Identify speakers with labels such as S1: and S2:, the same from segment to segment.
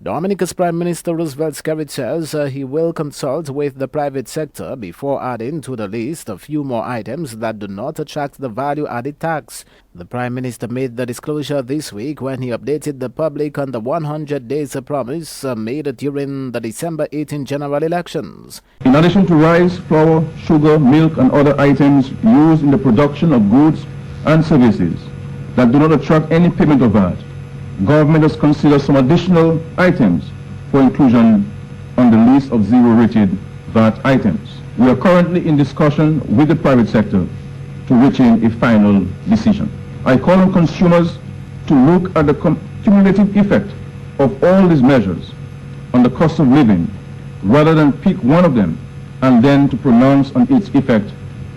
S1: Dominica's Prime Minister Roosevelt Skerrit says he will consult with the private sector before adding to the list a few more items that do not attract the value-added tax. The Prime Minister made the disclosure this week when he updated the public on the 100 days promise made during the December 18 general elections.
S2: In addition to rice, flour, sugar, milk and other items used in the production of goods and services that do not attract any payment of VAT, government has considered some additional items for inclusion on the list of zero-rated VAT items. We are currently in discussion with the private sector to reaching a final decision. I call on consumers to look at the cumulative effect of all these measures on the cost of living rather than pick one of them and then to pronounce on its effect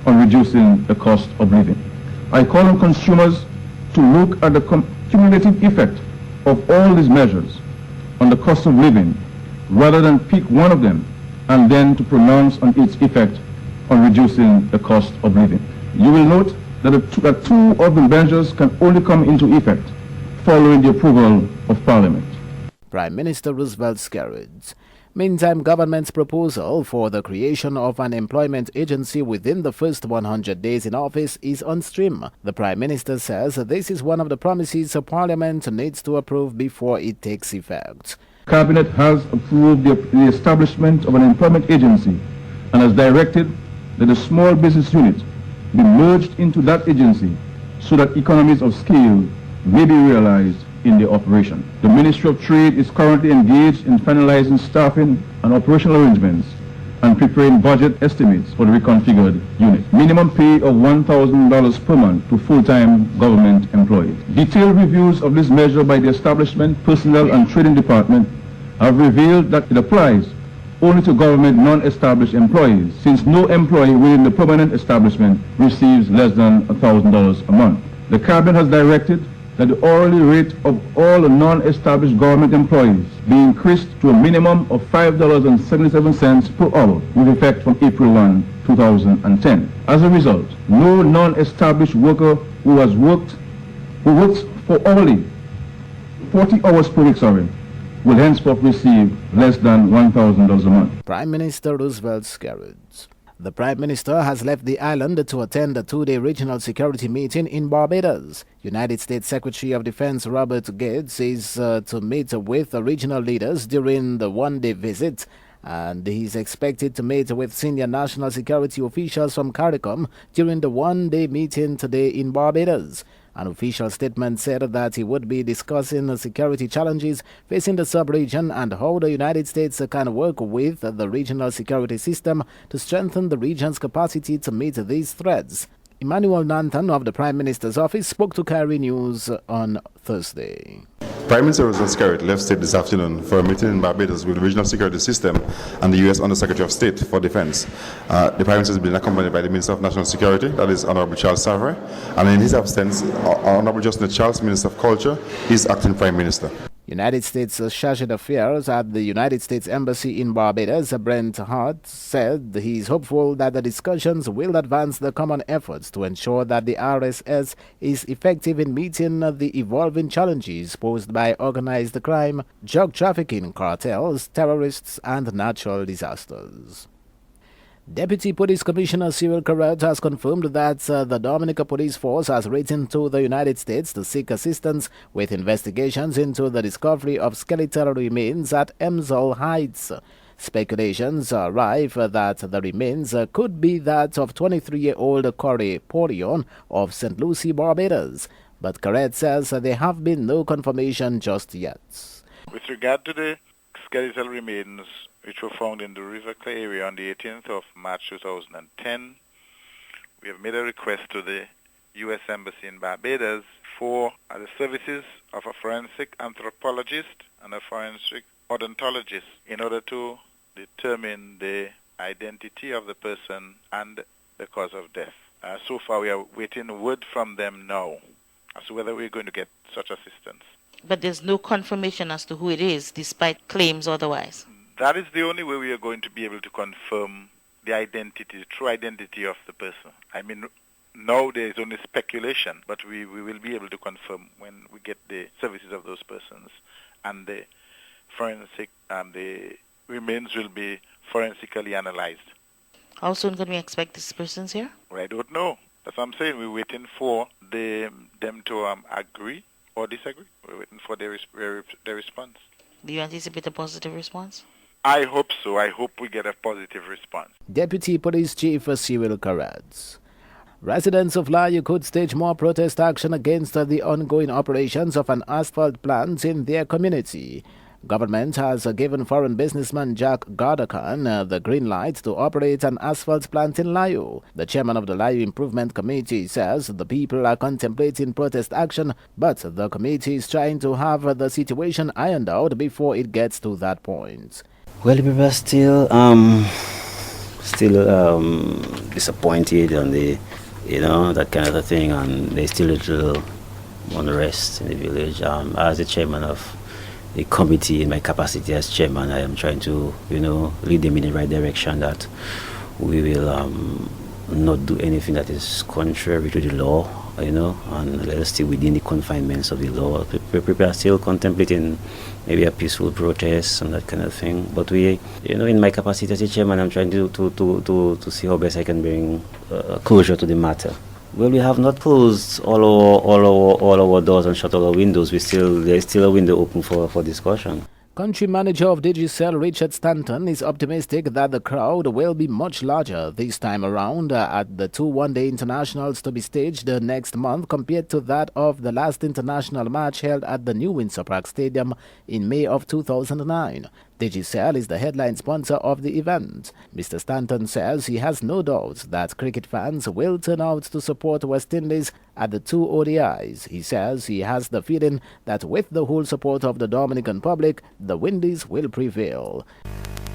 S2: on reducing the cost of living. I call on consumers to look at the cumulative effect of all these measures on the cost of living rather than pick one of them and then to pronounce on its effect on reducing the cost of living. You will note that two of the measures can only come into effect following the approval of Parliament.
S1: Prime Minister Roosevelt Skerrit. Meantime, government's proposal for the creation of an employment agency within the first 100 days in office is on stream. The Prime Minister says this is one of the promises Parliament needs to approve before it takes effect.
S2: Cabinet has approved the establishment of an employment agency and has directed that the small business unit be merged into that agency so that economies of scale may be realized in the operation. The Ministry of Trade is currently engaged in finalizing staffing and operational arrangements and preparing budget estimates for the reconfigured unit. Minimum pay of $1,000 per month to full-time government employees. Detailed reviews of this measure by the Establishment, Personnel and Trading Department have revealed that it applies only to government non-established employees, since no employee within the permanent establishment receives less than $1,000 a month. The Cabinet has directed that the hourly rate of all non-established government employees be increased to a minimum of $5.77 per hour with effect from April 1, 2010. As a result, no non-established worker who works for hourly 40 hours per week, will henceforth receive less than $1,000 a month.
S1: Prime Minister Roosevelt Skerrit. The Prime Minister has left the island to attend a two-day regional security meeting in Barbados. United States Secretary of Defense Robert Gates is to meet with the regional leaders during the one-day visit, and he's expected to meet with senior national security officials from CARICOM during the one-day meeting today in Barbados. An official statement said that he would be discussing the security challenges facing the sub-region and how the United States can work with the regional security system to strengthen the region's capacity to meet these threats. Emmanuel Nanton of the Prime Minister's office spoke to Carry News on Thursday.
S3: Prime Minister Roosevelt Skerrit left state this afternoon for a meeting in Barbados with the regional security system and the U.S. Undersecretary of State for Defense. The Prime Minister has been accompanied by the Minister of National Security, that is Honorable Charles Savary, and in his absence, Honorable Justin Charles, Minister of Culture, is acting Prime Minister.
S1: United States Chargé d'Affaires at the United States Embassy in Barbados, Brent Hart, said he is hopeful that the discussions will advance the common efforts to ensure that the RSS is effective in meeting the evolving challenges posed by organized crime, drug trafficking cartels, terrorists, and natural disasters. Deputy Police Commissioner Cyril Carrot has confirmed that the Dominica Police Force has written to the United States to seek assistance with investigations into the discovery of skeletal remains at Emsall Heights. Speculations are rife that the remains could be that of 23-year-old Corey Polion of St. Lucie, Barbados, but Carrot says there have been no confirmation just yet.
S4: With regard to the skeletal remains which were found in the River Clay area on the 18th of March 2010, we have made a request to the U.S. Embassy in Barbados for the services of a forensic anthropologist and a forensic odontologist in order to determine the identity of the person and the cause of death. So far we are waiting word from them now as to whether we're going to get such assistance.
S5: But there's no confirmation as to who it is, despite claims otherwise.
S4: That is the only way we are going to be able to confirm the identity, the true identity of the person. I mean, now there is only speculation, but we will be able to confirm when we get the services of those persons and the forensic, and the remains will be forensically analyzed.
S5: How soon can we expect these persons here?
S4: Well, I don't know. That's what I'm saying. We're waiting for them to agree or disagree. We're waiting for their response.
S5: Do you anticipate a positive response?
S4: I hope so. I hope we get a positive response.
S1: Deputy Police Chief Cyril Carats. Residents of Layu could stage more protest action against the ongoing operations of an asphalt plant in their community. Government has given foreign businessman Jack Gardakan the green light to operate an asphalt plant in Layu. The chairman of the Layu Improvement Committee says the people are contemplating protest action, but the committee is trying to have the situation ironed out before it gets to that point.
S6: Well, people are still disappointed on the, that kind of a thing, and there's still a little unrest in the village. As the chairman of the committee, in my capacity as chairman, I am trying to, lead them in the right direction, that we will not do anything that is contrary to the law, and let us stay within the confinements of the law. People are still contemplating maybe a peaceful protest and that kind of thing. But we, in my capacity as a chairman, I'm trying to see how best I can bring closure to the matter. Well, we have not closed all our doors and shut all our windows. There's still a window open for discussion.
S1: Country manager of Digicel, Richard Stanton, is optimistic that the crowd will be much larger this time around at the 2 one-day internationals to be staged next month compared to that of the last international match held at the New Windsor Park Stadium in May of 2009. Digicel is the headline sponsor of the event. Mr. Stanton says he has no doubt that cricket fans will turn out to support West Indies at the 2 ODIs. He says he has the feeling that with the whole support of the Dominican public, the Windies will prevail.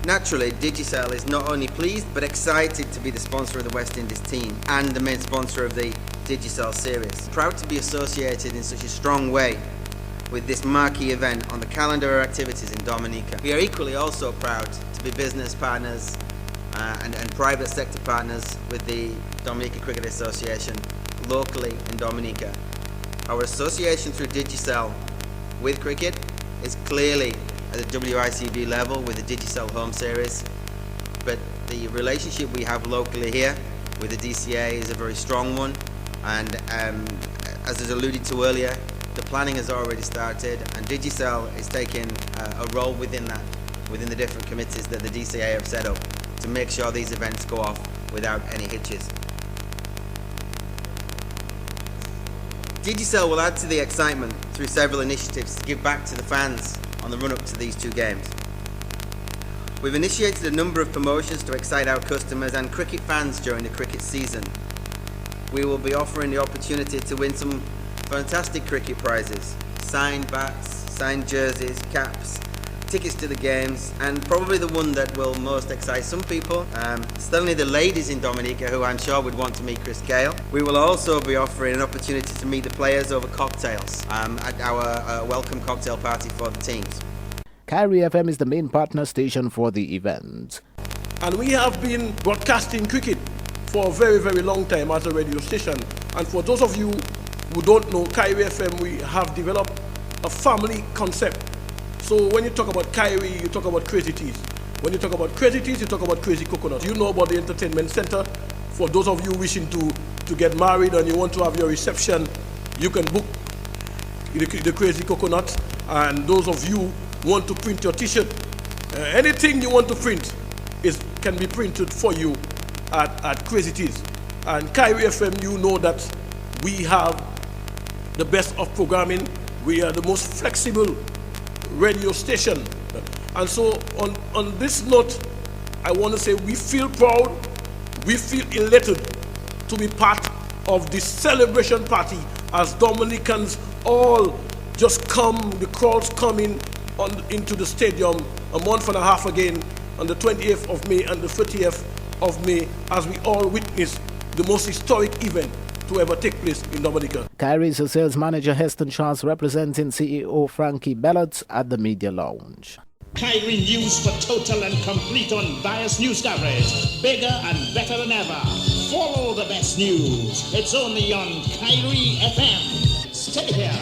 S7: Naturally, Digicel is not only pleased but excited to be the sponsor of the West Indies team and the main sponsor of the Digicel series. Proud to be associated in such a strong way with this marquee event on the calendar of activities in Dominica. We are equally also proud to be business partners and private sector partners with the Dominica Cricket Association locally in Dominica. Our association through Digicel with cricket is clearly at the WICV level with the Digicel Home Series, but the relationship we have locally here with the DCA is a very strong one, and as was alluded to earlier, the planning has already started, and Digicel is taking a role within that, within the different committees that the DCA have set up to make sure these events go off without any hitches. Digicel will add to the excitement through several initiatives to give back to the fans on the run-up to these 2 games. We've initiated a number of promotions to excite our customers and cricket fans during the cricket season. We will be offering the opportunity to win some fantastic cricket prizes, signed bats, signed jerseys, caps, tickets to the games, and probably the one that will most excite some people, certainly the ladies in Dominica, who I'm sure would want to meet Chris Gale. We will also be offering an opportunity to meet the players over cocktails at our welcome cocktail party for the teams.
S1: Kyrie FM is the main partner station for the event.
S8: And we have been broadcasting cricket for a very, very long time as a radio station. And for those of you who don't know, Kyrie FM, we have developed a family concept. So when you talk about Kyrie, you talk about Crazy Teas. When you talk about Crazy Teas, you talk about Crazy Coconut. You know about the entertainment center. For those of you wishing to get married and you want to have your reception, you can book the Crazy Coconut. And those of you who want to print your t-shirt, anything you want to print can be printed for you at Crazy Teas. And Kyrie FM, you know that we have the best of programming. We are the most flexible radio station. And so on this note, I want to say we feel proud, we feel elated to be part of this celebration party as Dominicans all just come, the crowds coming into the stadium a month and a half again on the 28th of May and the 30th of May as we all witness the most historic event to ever take place in Dominica.
S1: Kyrie's sales manager Heston Charles representing CEO Frankie Bellot at the media lounge.
S9: Kyrie News for total and complete unbiased news coverage. Bigger and better than ever. Follow the best news. It's only on Kyrie FM. Stay here.